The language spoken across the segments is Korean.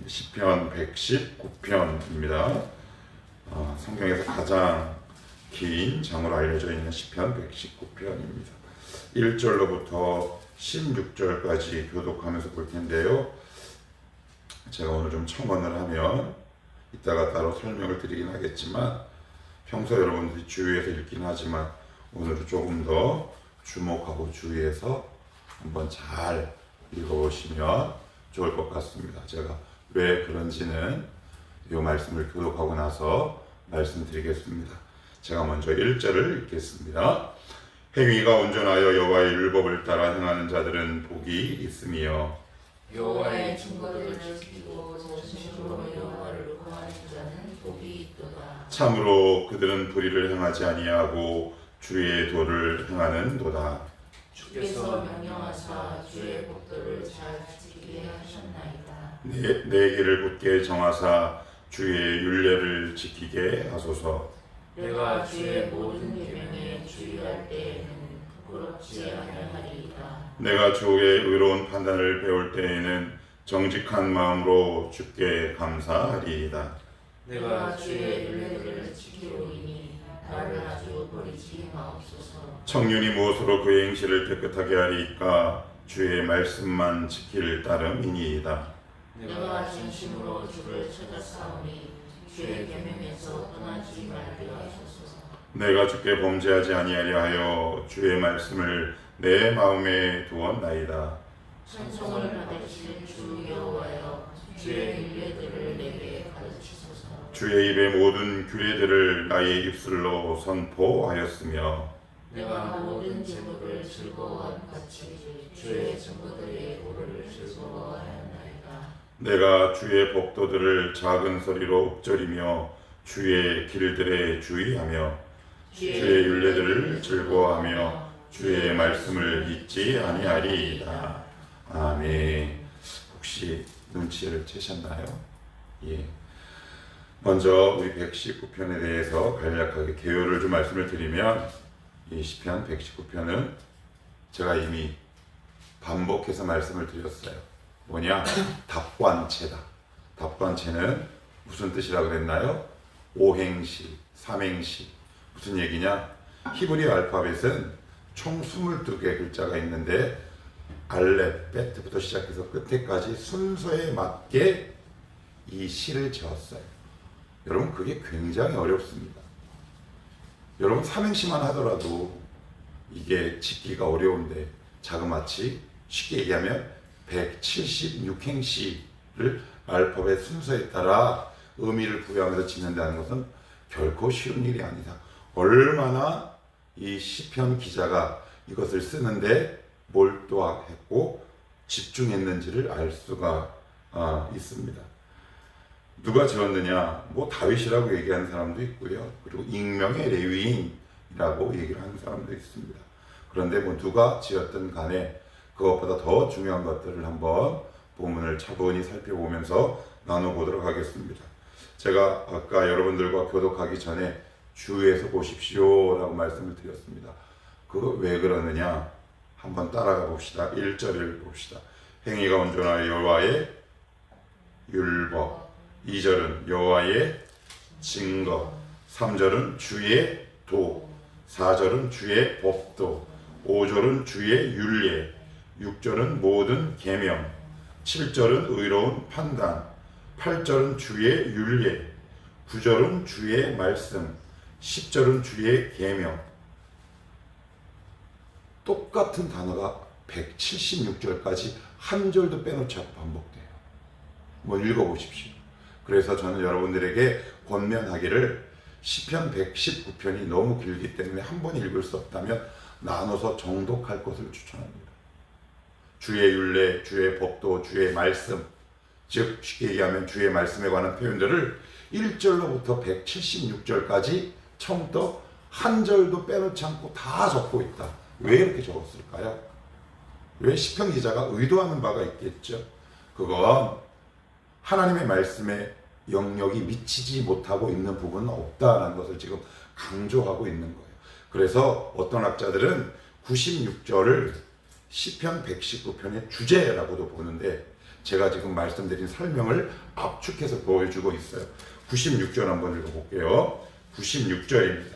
시편 119편입니다. 성경에서 가장 긴 장으로 알려져 있는 시편 119편입니다. 1절로부터 16절까지 교독하면서 볼 텐데요. 제가 오늘 좀 첨언을 하면 이따가 따로 설명을 드리긴 하겠지만 평소 여러분들이 주의해서 읽긴 하지만 오늘은 조금 더 주목하고 주의해서 한번 잘 읽어보시면 좋을 것 같습니다. 제가 왜 그런지는 이 말씀을 교독하고 나서 말씀드리겠습니다. 제가 먼저 1절을 읽겠습니다. 행위가 온전하여 여호와의 율법을 따라 행하는 자들은 복이 있으며 여호와의 증거들을 지키고 전심으로 여호와를 구하는 자는 복이 있도다. 참으로 그들은 불의를 행하지 아니하고 주의 도를 행하는도다. 주께서 명령하사 주의 법도를 잘 지키게 하셨나이다. 내 길을 굳게 정하사 주의 율례를 지키게 하소서. 내가 주의 모든 계명에 주의할 때에는 부끄럽지 아니하리이다. 내가 주의 의로운 판단을 배울 때에는 정직한 마음으로 주께 감사하리이다. 내가 주의 율례들을 지키오니 나를 아주 버리지 마옵소서. 청년이 무엇으로 그의 행실을 깨끗하게 하리이까 주의 말씀만 지킬 따름이니이다. 내가 진심으로 주를 찾아싸우니 주의 계명에서 떠나지 말게 하소서. 내가 주께 범죄하지 아니하려 하여 주의 말씀을 내 마음에 두었나이다. 찬송을 받으실 주 여호와여, 주의 율례들을 내게 가르치소서. 주의 입의 모든 규례들을 나의 입술로 선포하였으며 내가 모든 제물을 즐거워한 같이 주의 증거들의 오를 즐거워하였나이다. 내가 주의 법도들을 작은 소리로 읊조리며 주의 길들에 주의하며 주의 율례들을 즐거워하며 주의 말씀을 잊지 아니하리이다. 아멘. 혹시 눈치를 채셨나요? 예. 먼저 우리 119편에 대해서 간략하게 개요를 좀 말씀을 드리면 이 시편 119편은 제가 이미 반복해서 말씀을 드렸어요. 뭐냐? 답관체다. 답관체는 무슨 뜻이라고 그랬나요? 오행시, 삼행시. 무슨 얘기냐? 히브리 알파벳은 총 22개 글자가 있는데 알렙, 베트부터 시작해서 끝에까지 순서에 맞게 이 시를 지었어요. 여러분 그게 굉장히 어렵습니다. 여러분 삼행시만 하더라도 이게 짓기가 어려운데 자그마치 쉽게 얘기하면 176행시를 알파벳 순서에 따라 의미를 부여하면서 짓는다는 것은 결코 쉬운 일이 아니다. 얼마나 이 시편 기자가 이것을 쓰는데 몰두했고 집중했는지를 알 수가 있습니다. 누가 지었느냐? 뭐 다윗이라고 얘기하는 사람도 있고요. 그리고 익명의 레위인이라고 얘기를 하는 사람도 있습니다. 그런데 뭐 누가 지었든 간에 그것보다 더 중요한 것들을 한번 본문을 차분히 살펴보면서 나눠보도록 하겠습니다. 제가 아까 여러분들과 교독하기 전에 주의해서 보십시오 라고 말씀을 드렸습니다. 그거 왜 그러느냐? 한번 따라가 봅시다. 1절을 봅시다. 행위가 온전하여 여호와의 율법. 2절은 여호와의 증거. 3절은 주의 도. 4절은 주의 법도. 5절은 주의 율례. 6절은 모든 계명. 7절은 의로운 판단. 8절은 주의 율례. 9절은 주의 말씀. 10절은 주의 계명. 똑같은 단어가 176절까지 한 절도 빼놓지 않고 반복돼요. 한번 읽어보십시오. 그래서 저는 여러분들에게 권면하기를 시편 119편이 너무 길기 때문에 한 번 읽을 수 없다면 나눠서 정독할 것을 추천합니다. 주의 율례, 주의 법도, 주의 말씀, 즉 쉽게 얘기하면 주의 말씀에 관한 표현들을 1절로부터 176절까지 처음부터 한 절도 빼놓지 않고 다 적고 있다. 왜 이렇게 적었을까요? 왜 시편 기자가 의도하는 바가 있겠죠? 그건 하나님의 말씀에 영역이 미치지 못하고 있는 부분은 없다라는 것을 지금 강조하고 있는 거예요. 그래서 어떤 학자들은 96절을 시편 119편의 주제라고도 보는데 제가 지금 말씀드린 설명을 압축해서 보여주고 있어요. 96절 한번 읽어볼게요. 96절입니다.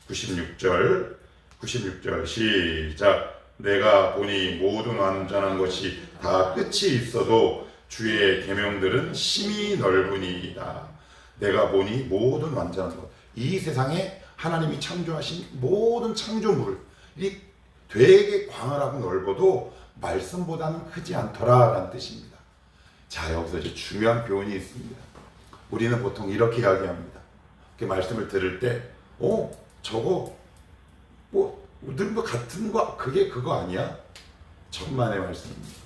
96절 시작. 내가 보니 모든 완전한 것이 다 끝이 있어도 주의 계명들은 심히 넓으니이다. 내가 보니 모든 완전한 것, 이 세상에 하나님이 창조하신 모든 창조물이 되게 광활하고 넓어도 말씀보다는 크지 않더라라는 뜻입니다. 자, 여기서 이제 중요한 교훈이 있습니다. 우리는 보통 이렇게 이야기합니다. 그 말씀을 들을 때, 저거 늘 같은 거, 그게 그거 아니야? 천만의 말씀입니다.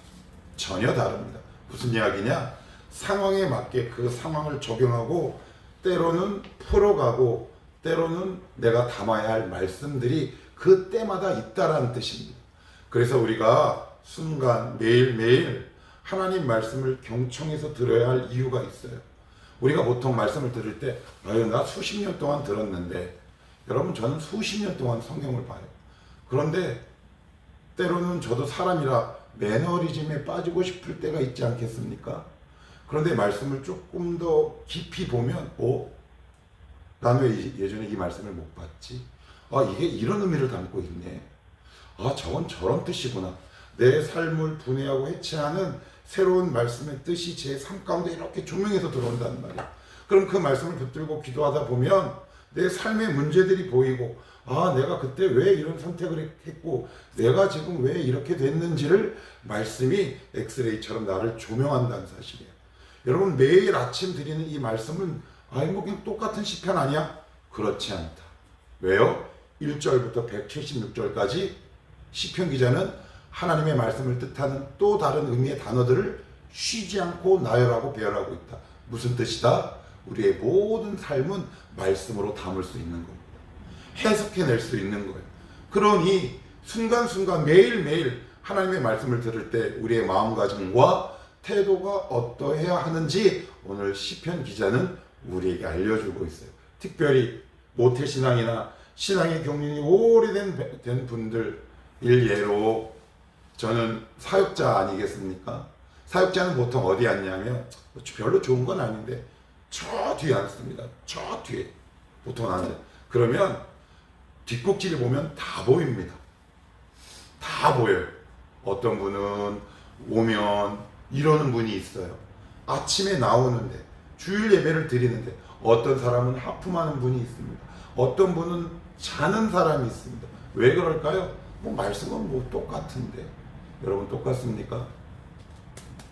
전혀 다릅니다. 무슨 이야기냐? 상황에 맞게 그 상황을 적용하고 때로는 풀어가고 때로는 내가 담아야 할 말씀들이 그 때마다 있다라는 뜻입니다. 그래서 우리가 순간 매일매일 하나님 말씀을 경청해서 들어야 할 이유가 있어요. 우리가 보통 말씀을 들을 때 나 수십 년 동안 들었는데, 여러분, 저는 수십 년 동안 성경을 봐요. 그런데 때로는 저도 사람이라 매너리즘에 빠지고 싶을 때가 있지 않겠습니까? 그런데 말씀을 조금 더 깊이 보면 난 왜 예전에 이 말씀을 못 봤지? 이게 이런 의미를 담고 있네. 저건 저런 뜻이구나. 내 삶을 분해하고 해체하는 새로운 말씀의 뜻이 제 삶 가운데 이렇게 조명해서 들어온단 말이야. 그럼 그 말씀을 붙들고 기도하다 보면 내 삶의 문제들이 보이고, 내가 그때 왜 이런 선택을 했고 내가 지금 왜 이렇게 됐는지를 말씀이 엑스레이처럼 나를 조명한다는 사실이에요. 여러분, 매일 아침 드리는 이 말씀은 그냥 똑같은 시편 아니야? 그렇지 않다. 왜요? 1절부터 176절까지 시편 기자는 하나님의 말씀을 뜻하는 또 다른 의미의 단어들을 쉬지 않고 나열하고 배열하고 있다. 무슨 뜻이다? 우리의 모든 삶은 말씀으로 담을 수 있는 겁니다. 해석해낼 수 있는 거예요. 그러니 순간순간 매일매일 하나님의 말씀을 들을 때 우리의 마음가짐과 태도가 어떠해야 하는지 오늘 시편 기자는 우리에게 알려주고 있어요. 특별히 모태신앙이나 신앙의 경륜이 오래된 분들 일예로, 저는 사역자 아니겠습니까? 사역자는 보통 어디 앉냐면 별로 좋은 건 아닌데 저 뒤에 앉습니다. 저 뒤에 보통 앉아요. 그러면 뒷꼭지를 보면 다 보입니다. 다 보여요. 어떤 분은 오면 이러는 분이 있어요. 아침에 나오는데, 주일 예배를 드리는데, 어떤 사람은 하품하는 분이 있습니다. 어떤 분은 자는 사람이 있습니다. 왜 그럴까요? 말씀은 똑같은데. 여러분, 똑같습니까?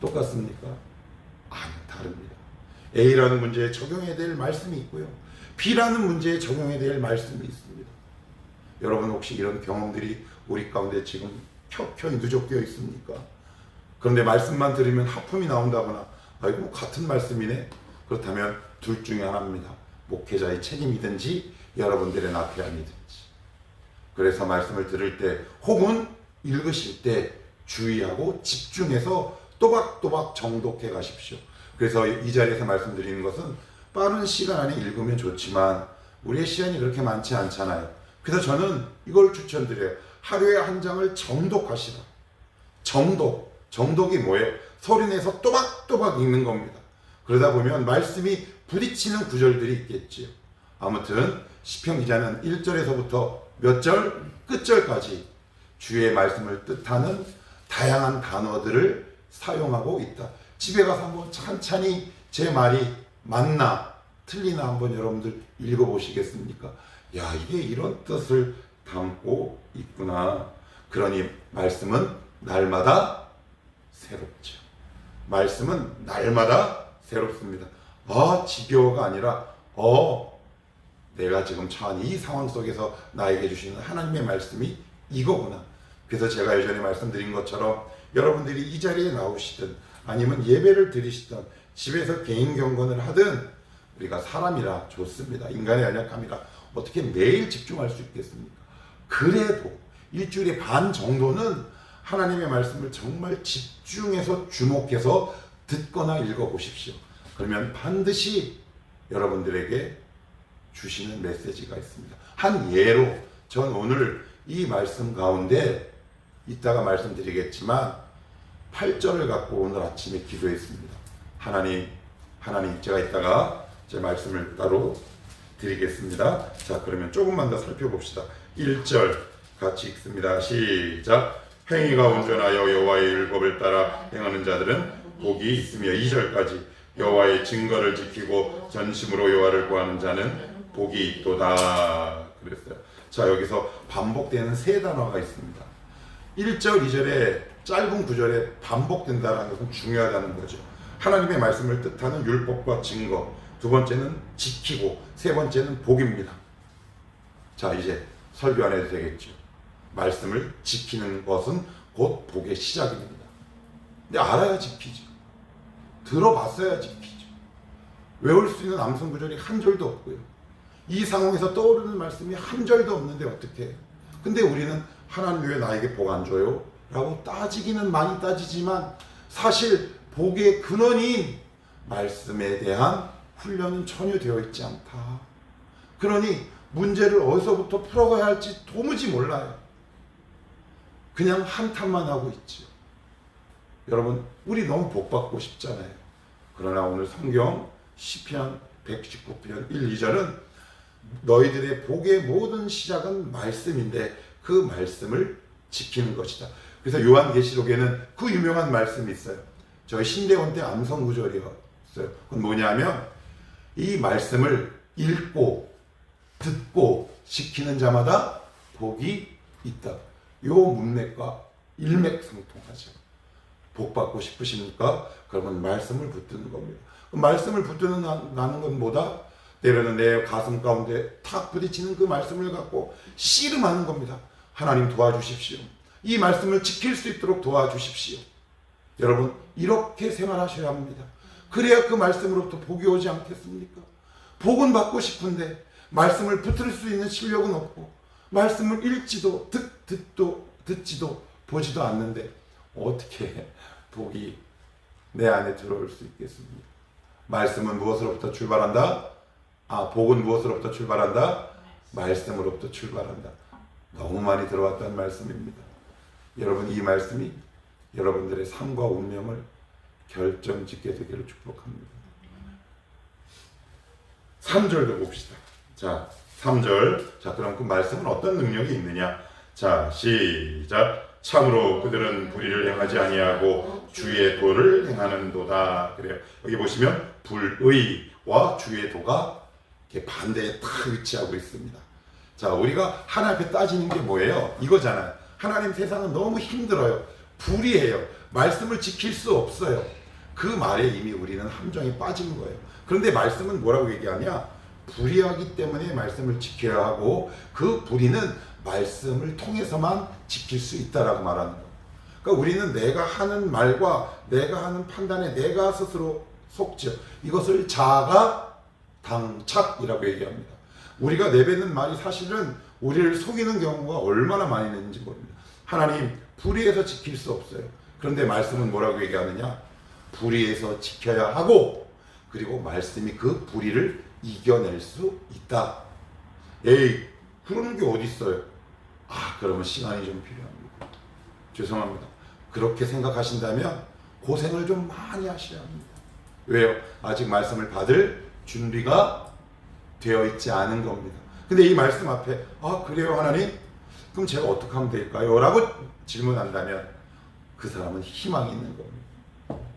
똑같습니까? 아니, 다릅니다. A라는 문제에 적용해야 될 말씀이 있고요. B라는 문제에 적용해야 될 말씀이 있습니다. 여러분, 혹시 이런 경험들이 우리 가운데 지금 켜켜이 누적되어 있습니까? 그런데 말씀만 들으면 하품이 나온다거나, 같은 말씀이네? 그렇다면 둘 중에 하나입니다. 목회자의 책임이든지 여러분들의 나태함이든지. 그래서 말씀을 들을 때 혹은 읽으실 때 주의하고 집중해서 또박또박 정독해 가십시오. 그래서 이 자리에서 말씀드리는 것은 빠른 시간 안에 읽으면 좋지만 우리의 시간이 그렇게 많지 않잖아요. 그래서 저는 이걸 추천드려요. 하루에 한 장을 정독하시라. 정독이 뭐예요? 소리내서 또박또박 읽는 겁니다. 그러다 보면 말씀이 부딪히는 구절들이 있겠지요. 아무튼 시편 기자는 1절에서부터 몇 절? 끝절까지 주의 말씀을 뜻하는 다양한 단어들을 사용하고 있다. 집에 가서 한번 찬찬히 제 말이 맞나 틀리나 한번 여러분들 읽어보시겠습니까? 이게 이런 뜻을 담고 있구나. 그러니 말씀은 날마다 새롭죠. 말씀은 날마다 새롭습니다. 지겨워가 아니라 내가 지금 처한 이 상황 속에서 나에게 주시는 하나님의 말씀이 이거구나. 그래서 제가 예전에 말씀드린 것처럼 여러분들이 이 자리에 나오시든 아니면 예배를 드리시든 집에서 개인 경건을 하든 우리가 사람이라 좋습니다. 인간의 연약함이라 어떻게 매일 집중할 수 있겠습니까? 그래도 일주일에 반 정도는 하나님의 말씀을 정말 집중해서 주목해서 듣거나 읽어보십시오. 그러면 반드시 여러분들에게 주시는 메시지가 있습니다. 한 예로 전 오늘 이 말씀 가운데 이따가 말씀드리겠지만 8절을 갖고 오늘 아침에 기도했습니다. 하나님 제가 이따가 제 말씀을 따로 드리겠습니다. 자, 그러면 조금만 더 살펴봅시다. 1절 같이 읽습니다. 시작. 행위가 온전하여 여호와의 율법을 따라 행하는 자들은 복이 있으며, 2절까지 여호와의 증거를 지키고 전심으로 여호와를 구하는 자는 복이 있도다 그랬어요. 자, 여기서 반복되는 세 단어가 있습니다. 1절, 2절에 짧은 구절에 반복된다는 것은 중요하다는 거죠. 하나님의 말씀을 뜻하는 율법과 증거, 두 번째는 지키고, 세 번째는 복입니다. 자, 이제 설교 안 해도 되겠죠. 말씀을 지키는 것은 곧 복의 시작입니다. 근데 알아야 지키죠. 들어봤어야 지키죠. 외울 수 있는 암송 구절이 한 절도 없고요. 이 상황에서 떠오르는 말씀이 한 절도 없는데 어떻게 해요? 근데 우리는 하나님 왜 나에게 복 안 줘요? 라고 따지기는 많이 따지지만 사실 복의 근원인 말씀에 대한 훈련은 전혀 되어 있지 않다. 그러니 문제를 어디서부터 풀어가야 할지 도무지 몰라요. 그냥 한탄만 하고 있죠. 여러분, 우리 너무 복 받고 싶잖아요. 그러나 오늘 성경 시편 119편 1, 2절은 너희들의 복의 모든 시작은 말씀인데 그 말씀을 지키는 것이다. 그래서 요한계시록에는 그 유명한 말씀이 있어요. 저희 신대원 때 암송 구절이었어요. 그건 뭐냐면 이 말씀을 읽고 듣고 지키는 자마다 복이 있다. 요 문맥과 일맥상통하죠. 복 받고 싶으십니까? 그러면 말씀을 붙드는 겁니다. 말씀을 붙드는 나는 건 뭐다? 때로는 내 가슴 가운데 탁 부딪히는 그 말씀을 갖고 씨름하는 겁니다. 하나님 도와주십시오. 이 말씀을 지킬 수 있도록 도와주십시오. 여러분, 이렇게 생활하셔야 합니다. 그래야 그 말씀으로부터 복이 오지 않겠습니까? 복은 받고 싶은데 말씀을 붙들 수 있는 실력은 없고 말씀을 읽지도 듣지도 보지도 않는데 어떻게 복이 내 안에 들어올 수 있겠습니까? 말씀은 무엇으로부터 출발한다? 복은 무엇으로부터 출발한다? 말씀으로부터 출발한다. 너무 많이 들어왔다는 말씀입니다. 여러분, 이 말씀이 여러분들의 삶과 운명을 결정짓게 되기를 축복합니다. 3절도 봅시다. 자, 3절. 자, 그럼 그 말씀은 어떤 능력이 있느냐? 자, 시작. 참으로 그들은 불의를 행하지 아니하고 주의 도를 행하는도다. 그래요. 여기 보시면 불의와 주의 도가 이렇게 반대에 딱 위치하고 있습니다. 자, 우리가 하나님 앞에 따지는 게 뭐예요? 이거잖아요. 하나님, 세상은 너무 힘들어요. 불의해요. 말씀을 지킬 수 없어요. 그 말에 이미 우리는 함정에 빠진 거예요. 그런데 말씀은 뭐라고 얘기하냐? 불의하기 때문에 말씀을 지켜야 하고 그 불의는 말씀을 통해서만 지킬 수 있다라고 말하는 거예요. 그러니까 우리는 내가 하는 말과 내가 하는 판단에 내가 스스로 속죠. 이것을 자가 당착이라고 얘기합니다. 우리가 내뱉는 말이 사실은 우리를 속이는 경우가 얼마나 많이 있는지 모릅니다. 하나님, 불의해서 지킬 수 없어요. 그런데 말씀은 뭐라고 얘기하느냐? 불의해서 지켜야 하고 그리고 말씀이 그 불의를 이겨낼 수 있다. 에이, 그런 게 어디 있어요? 그러면 시간이 좀 필요합니다. 죄송합니다. 그렇게 생각하신다면 고생을 좀 많이 하셔야 합니다. 왜요? 아직 말씀을 받을 준비가 되어 있지 않은 겁니다. 근데 이 말씀 앞에 그래요 하나님? 그럼 제가 어떻게 하면 될까요? 라고 질문한다면 그 사람은 희망이 있는 겁니다.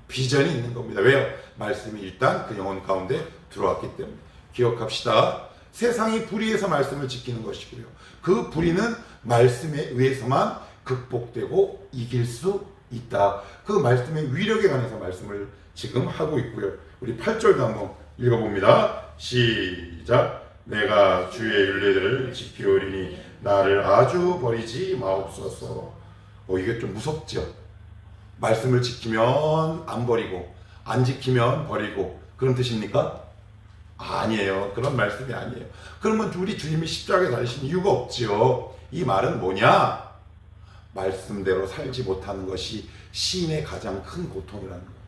비전이 있는 겁니다. 왜요? 말씀이 일단 그 영혼 가운데 들어왔기 때문에. 기억합시다. 세상이 불의해서 말씀을 지키는 것이고요. 그 불의는 말씀에 의해서만 극복되고 이길 수 있다. 그 말씀의 위력에 관해서 말씀을 지금 하고 있고요. 우리 8절도 한번 읽어봅니다. 시작. 내가 주의 윤례들을 지키오리니 나를 아주 버리지 마옵소서. 이게 좀 무섭죠? 말씀을 지키면 안 버리고 안 지키면 버리고 그런 뜻입니까? 아니에요. 그런 말씀이 아니에요. 그러면 우리 주님이 십자가에 달리신 이유가 없지요. 이 말은 뭐냐? 말씀대로 살지 못하는 것이 시인의 가장 큰 고통이라는 거예요.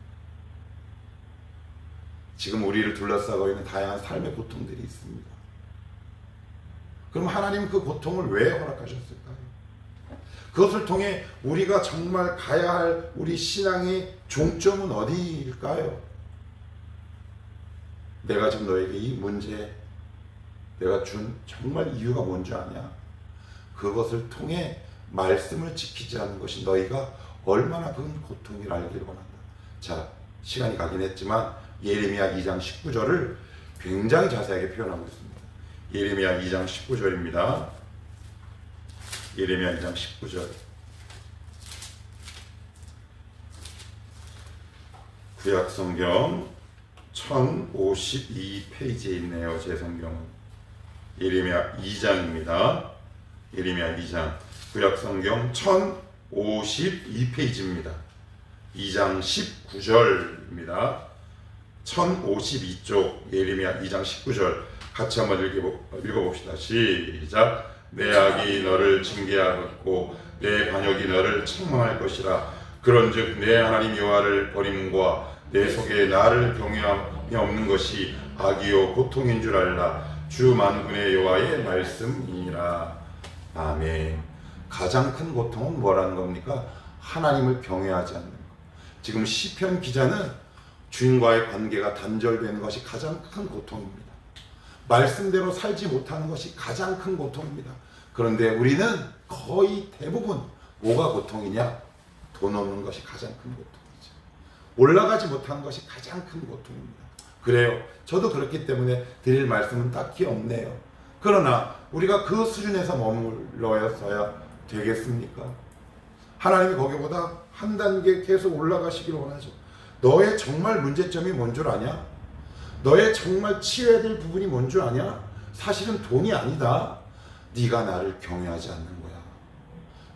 지금 우리를 둘러싸고 있는 다양한 삶의 고통들이 있습니다. 그럼 하나님은 그 고통을 왜 허락하셨을까요? 그것을 통해 우리가 정말 가야 할 우리 신앙의 종점은 어디일까요? 내가 지금 너에게 이 문제 내가 준 정말 이유가 뭔지 아냐? 그것을 통해 말씀을 지키지 않는 것이 너희가 얼마나 큰 고통을 알기를 원한다. 자, 시간이 가긴 했지만 예레미야 2장 19절을 굉장히 자세하게 표현하고 있습니다. 예레미야 2장 19절입니다. 예레미야 2장 19절. 구약성경 1052페이지에 있네요. 제 성경은 예레미야 2장입니다. 예레미야 2장 구약성경 1052페이지입니다. 2장 19절입니다. 1052쪽 예레미야 2장 19절 같이 한번 읽어봅시다. 시작. 내 악이 너를 징계하겠고 내 반역이 너를 책망할 것이라. 그런즉 내 하나님 여호와를 버림과 내 속에 나를 경외함이 없는 것이 악이요 고통인 줄 알라. 주 만군의 여호와의 말씀이니라. 아멘. 가장 큰 고통은 뭐라는 겁니까? 하나님을 경외하지 않는 것. 지금 시편 기자는 주인과의 관계가 단절되는 것이 가장 큰 고통입니다. 말씀대로 살지 못하는 것이 가장 큰 고통입니다. 그런데 우리는 거의 대부분 뭐가 고통이냐? 돈 없는 것이 가장 큰 고통이죠. 올라가지 못하는 것이 가장 큰 고통입니다. 그래요. 저도 그렇기 때문에 드릴 말씀은 딱히 없네요. 그러나 우리가 그 수준에서 머물러야 되겠습니까? 하나님이 거기보다 한 단계 계속 올라가시기를 원하죠. 너의 정말 문제점이 뭔 줄 아냐? 너의 정말 치유해야 될 부분이 뭔 줄 아냐? 사실은 돈이 아니다. 네가 나를 경외하지 않는 거야.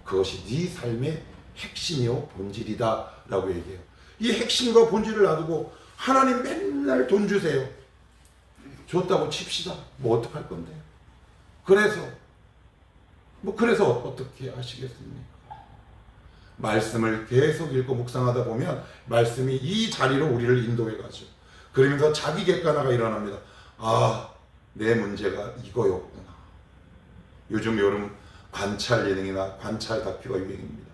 그것이 네 삶의 핵심이요 본질이다 라고 얘기해요. 이 핵심과 본질을 놔두고 하나님 맨날 돈 주세요. 줬다고 칩시다. 뭐 어떡할 건데? 그래서 어떻게 하시겠습니까? 말씀을 계속 읽고 묵상하다 보면 말씀이 이 자리로 우리를 인도해 가죠. 그러면서 자기 객관화가 일어납니다. 아, 내 문제가 이거였구나. 요즘 여름 관찰 예능이나 관찰 다큐가 유행입니다.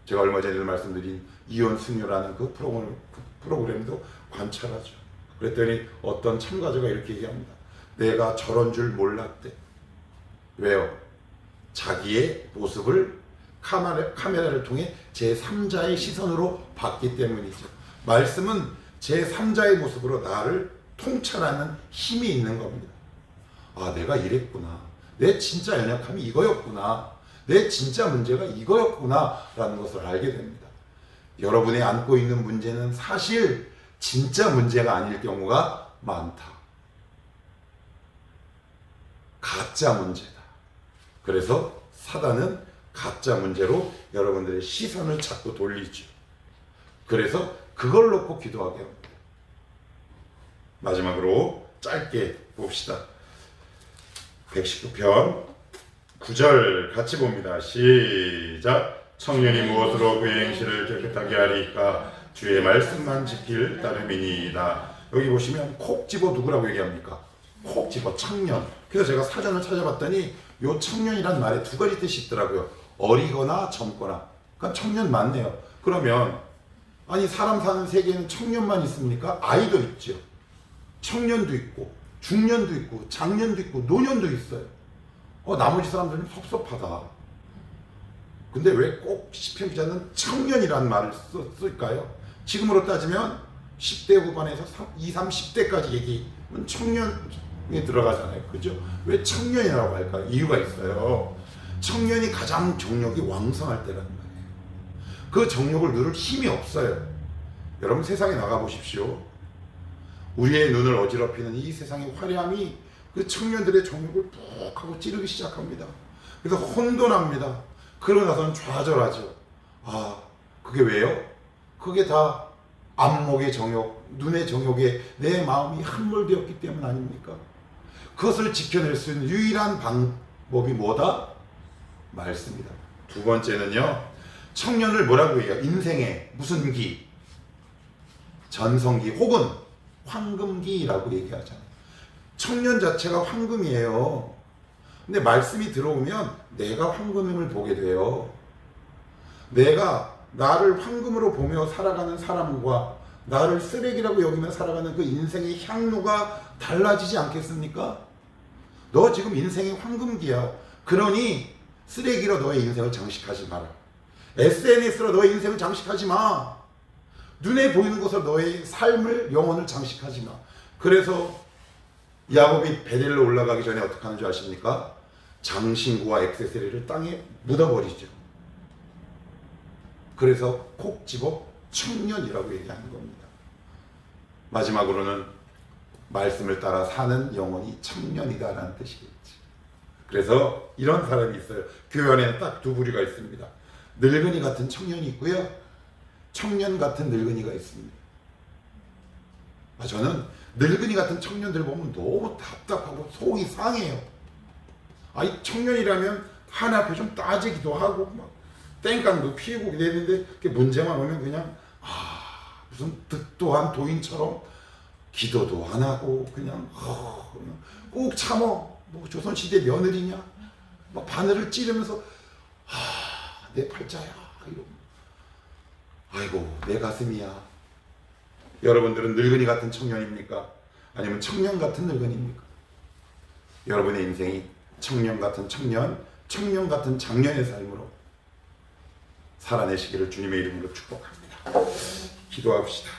제가 얼마 전에 말씀드린 이혼 승려라는 그 프로그램도 관찰하죠. 그랬더니 어떤 참가자가 이렇게 얘기합니다. 내가 저런 줄 몰랐대. 왜요? 자기의 모습을 카메라를 통해 제3자의 시선으로 봤기 때문이죠. 말씀은 제3자의 모습으로 나를 통찰하는 힘이 있는 겁니다. 아, 내가 이랬구나. 내 진짜 연약함이 이거였구나. 내 진짜 문제가 이거였구나 라는 것을 알게 됩니다. 여러분이 안고 있는 문제는 사실 진짜 문제가 아닐 경우가 많다. 가짜 문제다. 그래서 사단은 가짜 문제로 여러분들의 시선을 자꾸 돌리죠. 그래서 그걸 놓고 기도하게 합니다. 마지막으로 짧게 봅시다. 119편 9절 같이 봅니다. 시작. 청년이 무엇으로 그의 행실을 깨끗하게 하리까? 주의 말씀만 지킬 따름이니이다. 여기 보시면 콕 집어 누구라고 얘기합니까? 콕 집어 청년. 그래서 제가 사전을 찾아봤더니 요 청년이란 말에 두 가지 뜻이 있더라고요. 어리거나 젊거나. 그러니까 청년 맞네요. 그러면 아니 사람 사는 세계에는 청년만 있습니까? 아이도 있죠. 청년도 있고 중년도 있고 장년도 있고 노년도 있어요. 나머지 사람들은 섭섭하다. 근데 왜 꼭 시편 기자는 청년이라는 말을 쓸까요? 지금으로 따지면 10대 후반에서 20, 30대까지 얘기는 청년에 들어가잖아요. 그죠? 왜 청년이라고 할까요? 이유가 있어요. 청년이 가장 정력이 왕성할 때라는 말이에요. 그 정력을 누를 힘이 없어요. 여러분 세상에 나가보십시오. 우리의 눈을 어지럽히는 이 세상의 화려함이 그 청년들의 정력을 푹 하고 찌르기 시작합니다. 그래서 혼돈합니다. 그러고 나서는 좌절하죠. 아, 그게 왜요? 그게 다 안목의 정욕, 눈의 정욕에 내 마음이 함몰되었기 때문 아닙니까? 그것을 지켜낼 수 있는 유일한 방법이 뭐다? 말씀이다. 두 번째는요, 청년을 뭐라고 해요? 인생의 무슨 기? 전성기 혹은 황금기라고 얘기하잖아요. 청년 자체가 황금이에요. 근데 말씀이 들어오면 내가 황금임을 보게 돼요. 내가 나를 황금으로 보며 살아가는 사람과 나를 쓰레기라고 여기며 살아가는 그 인생의 향로가 달라지지 않겠습니까? 너 지금 인생의 황금기야. 그러니 쓰레기로 너의 인생을 장식하지 마라. SNS로 너의 인생을 장식하지 마. 눈에 보이는 것으로 너의 삶을, 영혼을 장식하지 마. 그래서 야곱이 베델로 올라가기 전에 어떻게 하는 줄 아십니까? 장신구와 액세서리를 땅에 묻어버리죠. 그래서 콕 집어 청년이라고 얘기하는 겁니다. 마지막으로는 말씀을 따라 사는 영혼이 청년이다라는 뜻이겠죠. 그래서 이런 사람이 있어요. 교회 안에는 딱 두 부류가 있습니다. 늙은이 같은 청년이 있고요, 청년 같은 늙은이가 있습니다. 저는 늙은이 같은 청년들 보면 너무 답답하고 속이 상해요. 이 청년이라면 하나 앞에 좀 따지기도 하고 막 땡깡도 피우고 이랬는데 문제만 오면 그냥 무슨 득도한 도인처럼 기도도 안 하고 그냥 꼭 참어. 뭐 조선시대 며느리냐? 막 바늘을 찌르면서 내 팔자야 이러고, 아이고 내 가슴이야. 여러분들은 늙은이 같은 청년입니까? 아니면 청년 같은 늙은이입니까? 여러분의 인생이 청년 같은 청년, 청년 같은 장년의 삶으로 살아내시기를 주님의 이름으로 축복합니다. 기도합시다.